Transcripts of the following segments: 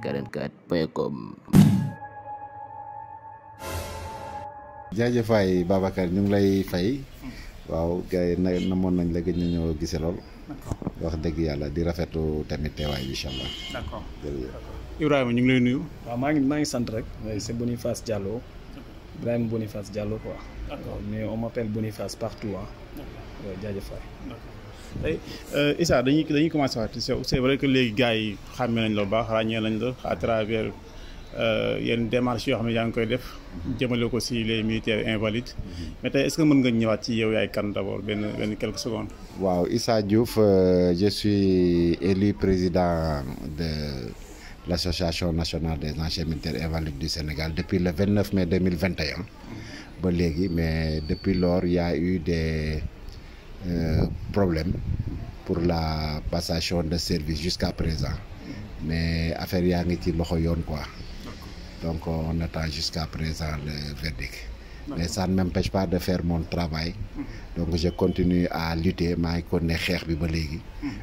44.com. jaajëfaay Babacar ñu ngi lay fay waaw gars yi namoon nañ la gëj na ñoo gisee lool. wax dëgg yàlla di rafetlu tamit teewaay bi incha allah. d'accord jërëjëf. Ibrahima ñu ngi lay nuyu. waaw maa ngi sant rek c'est Boniface Diallo Ibrahima Boniface Diallo quoi. d'accord mais on m'appelle Boniface partout ah. jaajëfaay. tey Issa dañuy commencé waat c'est vrai que léegi gars yi xàmme nañ la bu baax ràññee nañ la à travers yenn démarches yoo xam ne yaa ngi koy def jëmale ko si les militaires invalides mais tey est-ce que mën nga ñëwaat ci yow yaay kan d'abord benn quelques secondes. waaw Issa Diouf je suis élu président de l'association nationale des anciens militaires invalides du Sénégal depuis le 29 mai 2021 ba léegi mais depuis lors il y a eu des problèmes pour la passation de service jusqu'à présent mais affaire yaa ngi ci loxo yoon quoi. Donc on attend jusqu'à présent le verdict. Mais ça ne m'empêche pas de faire mon travail. Donc je continue à lutter maa ngi ko ne xeex bi ba léegi.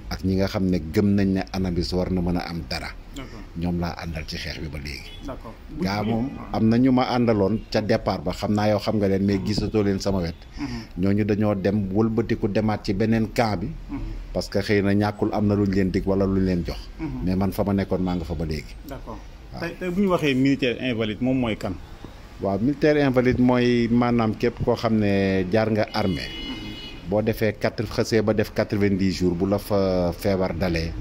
ak ñi nga xam ne gëm nañ ne Anabis war na mën a am dara. ñoom laa àndal ci xeex bi ba léegi. d'accord gaa moom am na ñu ma àndaloon ca départ ba xam naa yow xam nga leen mais gisatoo leen sama wet. ñooñu dañoo dem wëlbatiku demaat ci beneen camp bi. parce que xëy na ñàkkul am na lu ñu leen dig wala lu ñu leen jox. mais man fa ma nekkoon maa nga fa ba léegi. d'accord tey bu ñu waxee militaire invalide moom mooy kan. waaw militaire invalide mooy maanaam képp koo xam ne jaar nga armée boo defee xësee ba def 90 jours bu la fa feebar dalee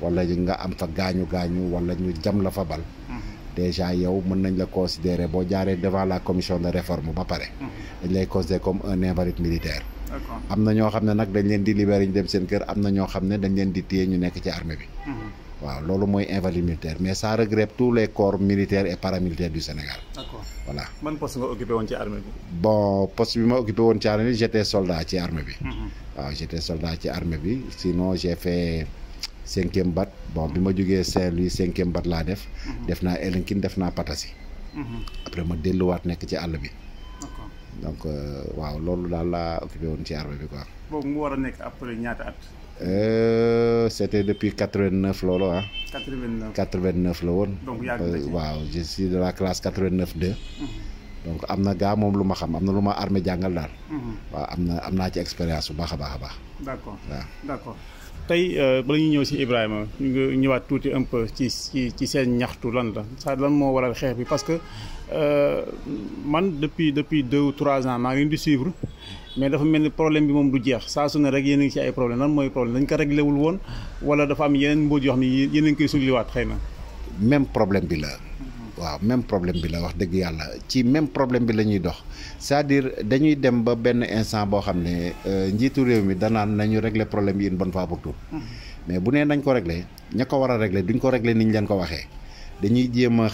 wala nga am fa gaañu wala ñu jam la fa bal déjà yow mën nañ la considérer boo jaaree devant la commission de réforme ba pare dañ lay considérer comme un invalide militaire. am na ñoo xam ne nag dañ leen di libérer ñu dem seen kër am na ñoo xam ne dañ leen di téye ñu nekk ci armée bi. waaw loolu mooy invalide militaire mais ça regroupe tous les corps militaires et paramilitaires du Sénégal. d'accord voilà. ban poste nga occupé woon ci armée bi. bon poste bi ma occupé woon ci armée bi j'étais soldat ci armée bi. waaw j'étais soldat ci armée bi sinon j'ai fait 5e BAT bon bi ma jógee Saint-Louis 5e BAT laa def. def naa Elinkine def naa Patassi. après ma delluwaat nekk ci àll bi. donc waaw loolu daal laa occupé woon ci armée bi quoi. boobu mu war a nekk après ñaata at. C'était depuis 89 loolu ah. 89 la woon. donc yàgg na ci waaw je suis de la classe 89-2. donc am na gaa moom lu ma xam am na lu ma armée jàngal daal. waaw am naa ci expérience bu baax a baax a baax. d'accord waaw d'accord tey bala ñuy ñëw si Ibrahima ñu ngi ñëwaat tuuti un peu ci seen ñaxtu lan moo waral xeex bi parce que man depuis 2 ou 3 ans maa ngi leen di suivre. mais dafa mel ni problème bi moom du jeex saa su ne rek yéen a ngi ci ay problème lan mooy problème dañ ko réglé wul woon wala dafa am yeneen mbóot yoo xam ne yéen a ngi koy sulliwaat xëy na. même problème bi la. waaw même problème bi la wax dëgg yàlla ci même problème bi la ñuy dox c'est-à-dire dañuy dem ba benn instant boo xam ne njiitu réew mi danaan nañu régler problème yi une bonne fois pour toutes. mais bu nee nañ ko régler ña ko war a régler duñ ko régler ni ñu leen ko waxee dañuy jéem a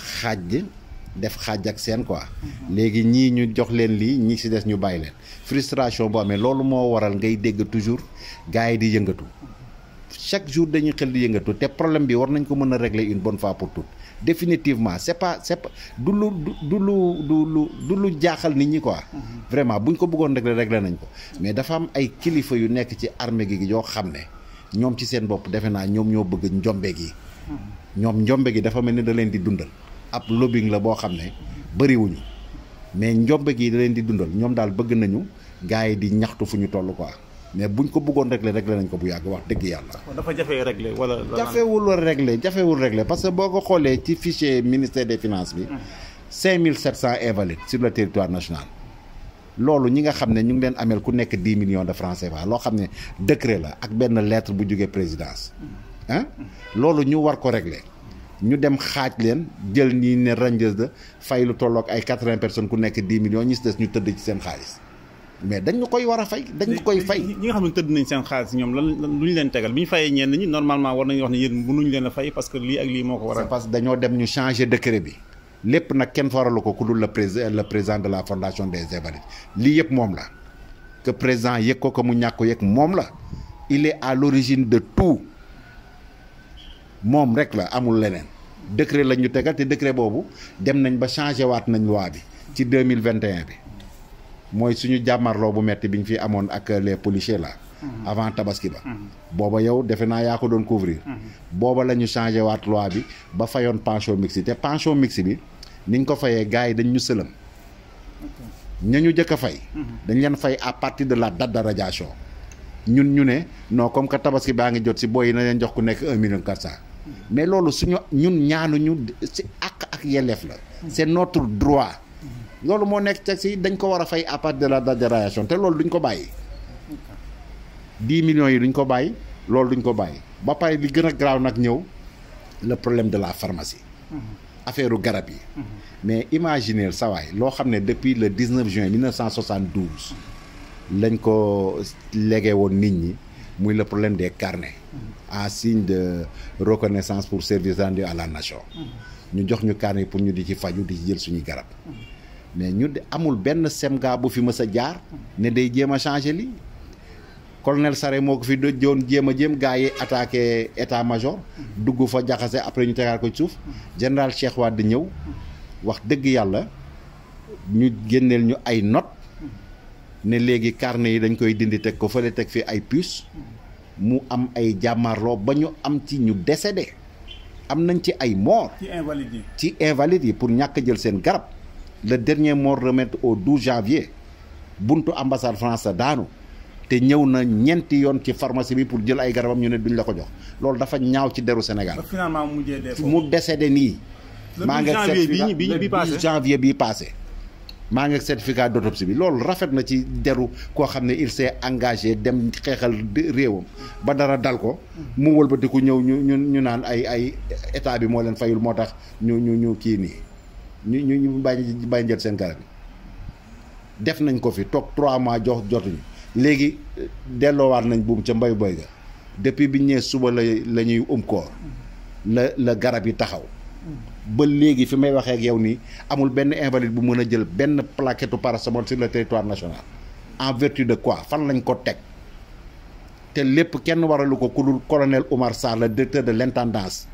def xaaj ak seen quoi. léegi ñii ñu jox leen lii ñi ci des ñu bàyyi leen frustration boo amee loolu moo waral ngay dégg toujours gars yi di yëngatu chaque jour dañuy xel di yëngatu te problème bi war nañ ko mën a régler une bonne fois pour toutes définitivement c'est pas du lu jaaxal nit ñi quoi. vraiment buñ ko bëggoon régler nañ ko mais dafa am ay kilifa yu nekk ci armée gi yoo xam ne ñoom ci seen bopp defe naa ñoom ñoo bëgg njombe gi. ñoom njombe gi dafa mel ni da leen di dundal. ab lobbying la boo xam ne bëriwuñu mais njombe gi da leen di dundal ñoom daal bëgg nañu gars yi di ñaxtu fu ñu toll quoi mais buñ ko bëggoon régler nañ ko bu yàgg wax dëgg yàlla. dafa jafee régler wala. jafewul régler parce que boo ko xoolee ci fichier ministère des finances bi. 5700 invalides sur le territoire national. loolu ñi nga xam ne ñu ngi leen ameel ku nekk 10 millions de francs CFA loo xam ne décret la ak benn lettre bu jógee présidence loolu ñu war ko régler. ñu dem xaaj leen jël ñi ne Rangers de fay lu tolloog ay 80 personnes ku nekk 10 millions ñi si des ñu tëdd ci seen xaalis mais dañ ñu koy war a fay dañ ñu koy fay. ñi nga xam ne tëdd nañ seen xaalis ñoom lan lu ñu leen tegal bi ñu fayee ñenn ñi normalement war nañu wax ne yéen mënuñu leen a fay parce que lii ak lii moo ko waral. c'est parce que dañoo dem ñu changer décret bi lépp nag kenn faralu ko ku dul le président de la fondation des invalides lii yëpp moom la que président yëg ko mu ñàkk ko yëg moom la il est à l'origine de tout. moom rek la amul leneen décret lañ ñu tegal te décret boobu dem nañ ba changé waat nañ loi bi ci 2021 bi mooy suñu jàmmarloo bu metti bi ñu fi amoon ak les policiers là avant tabaski ba. booba yow defe naa yaa ko doon couvrir. booba la ñu changé waat loi bi ba fayoon pension mixte te pension mixte bi niñ ko fayee gars yi dañ ñu sëlam. ña ñu jëkk a fay. dañ leen fay à partir de la date de radiation. ñun ñu ne non comme que tabaski baa ngi jot si booy yi na leen jox ku nekk 1,4 million. mais loolu suñu ñun ñaanuñu si ak yelleef la. c'est notre droit. loolu moo nekk teg si dañ ko war a fay à partir de la date de radiation te loolu duñ ko bàyyi. 10 millions yi duñ ko bàyyi loolu duñ ko bàyyi ba pare li gën a graaw nag ñëw le problème de la pharmacie. affaire garab yi. mais imaginez sawaay loo xam ne depuis le 19 juin 1972 lañ ko légué woon nit ñi muy le problème des carnets. en signe de reconnaissance pour service rendu à la nation. ñu jox ñu carnet pour ñu di ci faju di ci jël suñuy garab. mais ñu amul benn semga bu fi mës a jaar ne day jéem a changer lii colonel Sarré moo ko fi doon jéem a gars yi attaqué état major dugg fa jaxase après ñu tegaat ko ci suuf général Cheikh Wade ñëw wax dëgg yàlla ñu génneel ñu ay notes ne léegi carnet yi dañ koy dindi teg ko fële teg fi ay puces mu am ay jàmmarloo ba ñu am ci ñu décédé am nañ ci ay morts ci invalides yi pour ñàkk jël seen garab. le dernier mort remonte au 12 janvier buntu ambassade France daanu te ñëw na ñeenti yoon ci pharmacie bi pour jël ay garabam ñu ne duñ la ko jox loolu dafa ñaaw ci deru Sénégal. finalement mu décédé nii. maa ngi certificat le janvier bii passé. maa ngi certificat d'autopsie bi loolu rafet na ci deru koo xam ne il s'est engagé dem xeexal réewam ba dara dal ko. mu wëlbatiku ñëw ñu naan ay état bi moo leen fayul moo tax ñu kii nii. ñu bàyyi jël seen garab yi def nañ ko fi toog 3 mois jotuñu léegi delloowaat nañ buum ca mbay boy ga depuis bi ñëwee suba la ñuy koor la garab yi taxaw ba léegi fi may waxee ak yow nii amul benn invalide bu mën a jël benn plaquette paracétamol sur le territoire national en vertu de quoi fan lañ ko teg te lépp kenn waralu ko ku dul colonel Oumar Sarr le directeur de l'intendance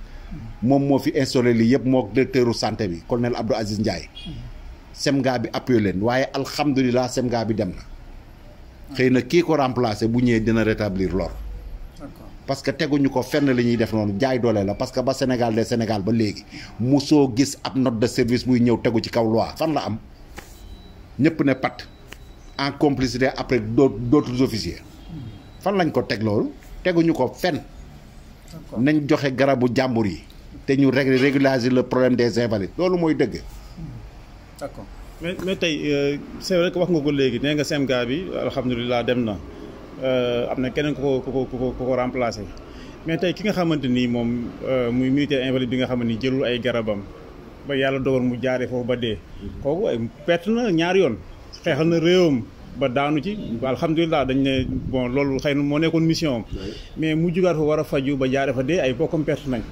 moom moo fi installé lii yëpp moo directeur santé bi colonel Abdou Aziz Ndiaye semga bi appuyé leen waaye alhamdulilah semga bi dem na xëy na kii ko remplacer bu ñëwee dina rétablir l'ordre parce que teguñu ko fenn li ñuy def noonu jaay doole la parce que ba Sénégal ba léegi musoo gis ab note de service buy ñëw tegu ci kaw loi fan la am ñëpp ne pat en complicité après d'autres officiers fan lañ ko teg loolu teguñu ko fenn nañ joxe garabu jàmbur yi te ñu régulariser le problème des invalides loolu mooy dëgg. d'accord mais tey c'est vrai que wax nga ko léegi nee nga semga bi alhamdulilah dem na am na keneen ku ko remplacer mais tey ki nga xamante ni moom muy militaire invalide bi nga xamante ni jëlul ay garabam ba yàlla dogal mu jaaree foofu ba dee. kooku ay perte na ñaari yoon xeexal na réewam. ba daanu ci alhamdulilah dañ ne bon loolu xëy na moo nekkoon mission am mais mu jugaat fa war a faju ba jaare fa dee ay bokkam perte nañ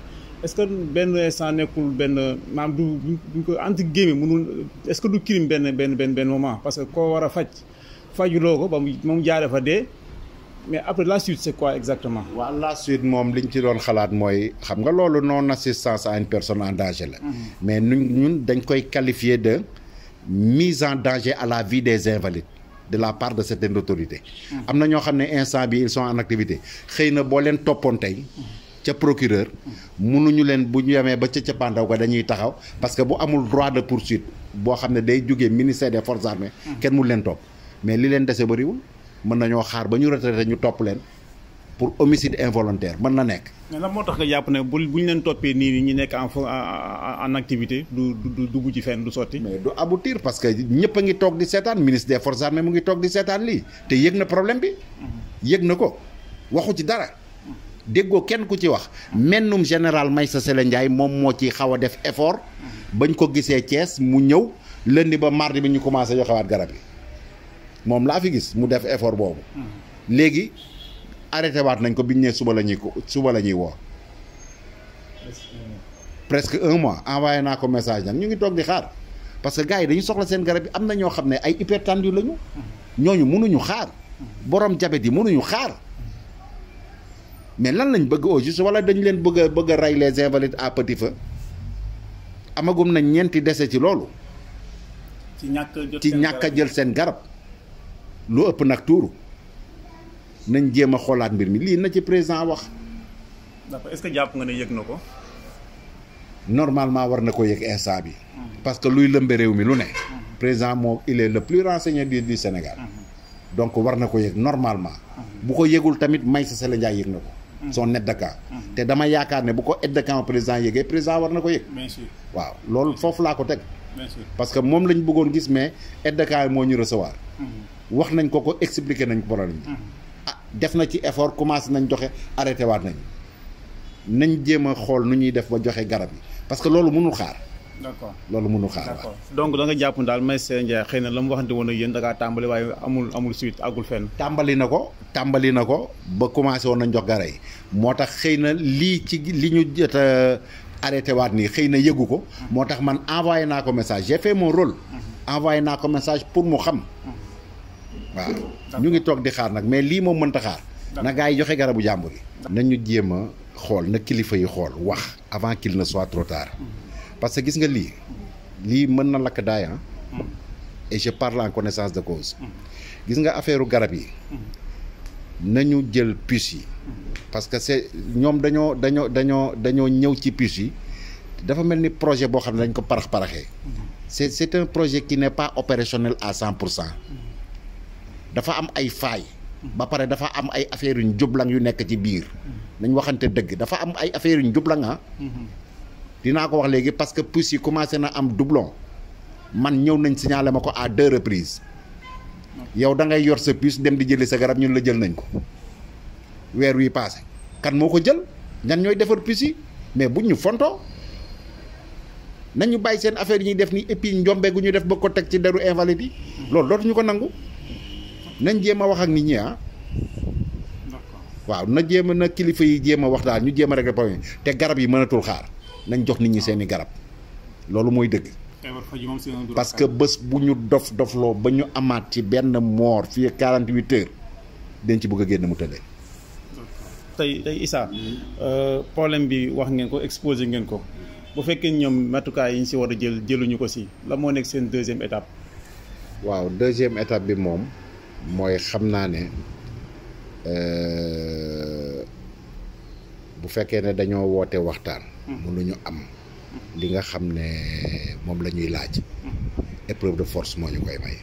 est-ce que benn instant nekkul benn maam duñ ko entre guillemets mënul est-ce que du crime benn moment parce que koo war a fajuloo ko ba mu jaare fa dee mais après la suite c'est quoi exactement. waaw la suite moom liñ ci doon xalaat mooy xam nga loolu non assistance à une personne en danger la. mais ñun dañ koy qualifier de mise en danger à la vie des invalides. de la part de certaines autorités. am na ñoo xam ne instant bi ils sont en activité xëy na boo leen toppoon tey ca procureur mënuñu leen bu ñu yemee ba ca cappaandaw ga dañuy taxaw parce que bu amul droit de poursuite boo xam ne day jógee ministère des forces armées kenn mënu leen topp mais li leen dese bariwul mën nañoo xaar ba ñu retraité ñu topp leen pour homicide involontaire mën na nekk. mais lan moo tax nga jàpp ne bu ñu leen toppee nii ñu nekk en activité du dugg ci fenn du sotti. mais du aboutir parce que ñëpp a ngi toog di seetaan ministre des forces armées mu ngi toog di seetaan lii te yëg na problème bi. yëg na ko waxu ci dara. déggoo kenn ku ci wax. mennum général Meïssa Sélé Ndiaye moom moo ci xaw a def effort. bañ ko gisee Thiès mu ñëw lundi ba mardi bi ñu commencé joxewaat garab yi moom laa fi gis mu def effort boobu. léegi. arrêté waat nañ ko bi ñu nee suba la ñuy woo presque 1 mois envoyé naa ko message nag ñu ngi toog di xaar parce que gars yi dañu soxla seen garab yi am na ñoo xam ne ay hypertendu lañu ñooñu mënuñu xaar borom diabète yi mënuñu xaar mais lan lañ bëgg au juste wala dañ leen bëgg a rey les invalides à petit feu amagum nañ ñeenti dese ci loolu. ci ñàkk a jël seen garab lu ëpp nag tuuru. nañ jéem a xoolaat mbir mi lii na ci président wax. d'accord est-ce que jàpp nga ne yëg na ko. normalement war na ko yëg instant bi. parce que luy lëmbe réew mi lu ne. président moom il est le plus renseigné du Sénégal. donc war na ko yëg normalement. bu ko yëgul tamit Maïssa Sélé Ndiaye yëg na ko. son aide de camp. te dama yaakaar ne bu ko aide de camp président yëgee président war na ko yëg. bien sûr waaw loolu foofu laa ko teg. bien sûr parce que moom lañ bëggoon gis mais aide de camp yi moo ñu recevoir. wax nañ ko expliquer nañ ko problème bi. ah def na ci effort commencé nañ joxe arrêté waat nañ jéem a xool nu ñuy def ba joxe garab yi parce que loolu mënul xaar. d'accord loolu mënul xaar. d'accord donc da nga jàpp daal Maïssa Sélé Ndiaye xëy na la mu waxante woon ak yéen da ngaa tàmbali waaye amul suite àggul fenn. tàmbali na ko ba commencé woon nañ jox gara yi moo tax xëy na lii ci li ñu jot a arrêté waat nii xëy na yëgu ko. moo tax man envoyé naa ko message j'ai fait mon rôle. envoyé naa ko message pour mu xam. waaw ñu ngi toog di xaar nag mais lii moom mënta xaar. na gaa yi joxe garabu jàmbur yi. nañu jéem a xool na kilifa yi xool wax avant qu'il ne soit trop tard. parce que gis nga lii mën na lakk daay et je parle en connaissance de cause. gis nga affaire garab yi. nañu jël puces yi. parce que c'est ñoom dañoo ñëw ci puces yi dafa mel ni projet boo xam ne dañ ko paraxee. c'est un projet qui n'est pas opérationnel à 100%. dafa am ay failles. ba pare dafa am ay affaires yu njublang yu nekk ci biir. nañ waxante dëgg dafa am ay affaires yu njublang dinaa ko wax léegi parce que puces yi commencé na am doublon man ñëw nañ signalé ma ko à 2 reprises yow da ngay yor sa puce dem di jëli sa garab ñun la jël nañ ko weer wi passé kan moo ko jël ñan ñooy defar puces yi mais buñ ñu fontoo nañu bàyyi seen affaire yi ñuy def ni et puis njombe gu ñu def ba ko teg ci deru invalide yi loolu dootuñu ko nangu nañ jéem a wax ak nit ñi waaw na kilifa yi jéem a wax daal ñu jéem a régler problème te garab yi mënatul xaar nañ jox nit ñi seeni garab loolu mooy dëgg. parce que bés bu ñu dofloo ba ñu amaat ci benn moor fii 48 heures dañ ci bëgg a génn mu tëddee. tey Issa problème bi wax ngeen ko exposé ngeen ko bu fekkee ñoom matukaay yi ñu si war a jëluñu ko si la moo nekk seen deuxième étape. waaw deuxième étape bi moom mooy xam naa ne bu fekkee ne dañoo woote waxtaan. mënuñu am li nga xam ne moom la ñuy laaj. épreuve de force moo ñu koy may.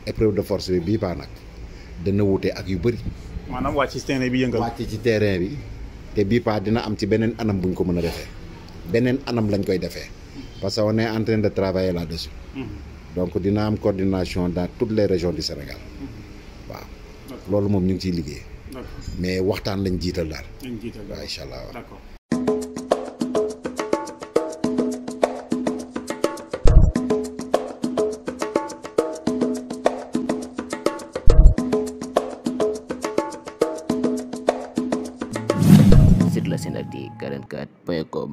épreuve de force bi bii paa nag dana wute ak yu bëri. maanaam wàcc ci terrain bi yëngal. wàcc ci terrain bi te bii paa dina am ci beneen anam buñ ko mën a defee. beneen anam lañ koy defee. parce que on est en train de travailler là-dessus. donc dina am coordination dans toutes les régions du Sénégal. waaw loolu moom ñu ngi ciy liggéey. mais waxtaan lañ jiital daal. waaw incha allah waaw. Site la Senactu 44.com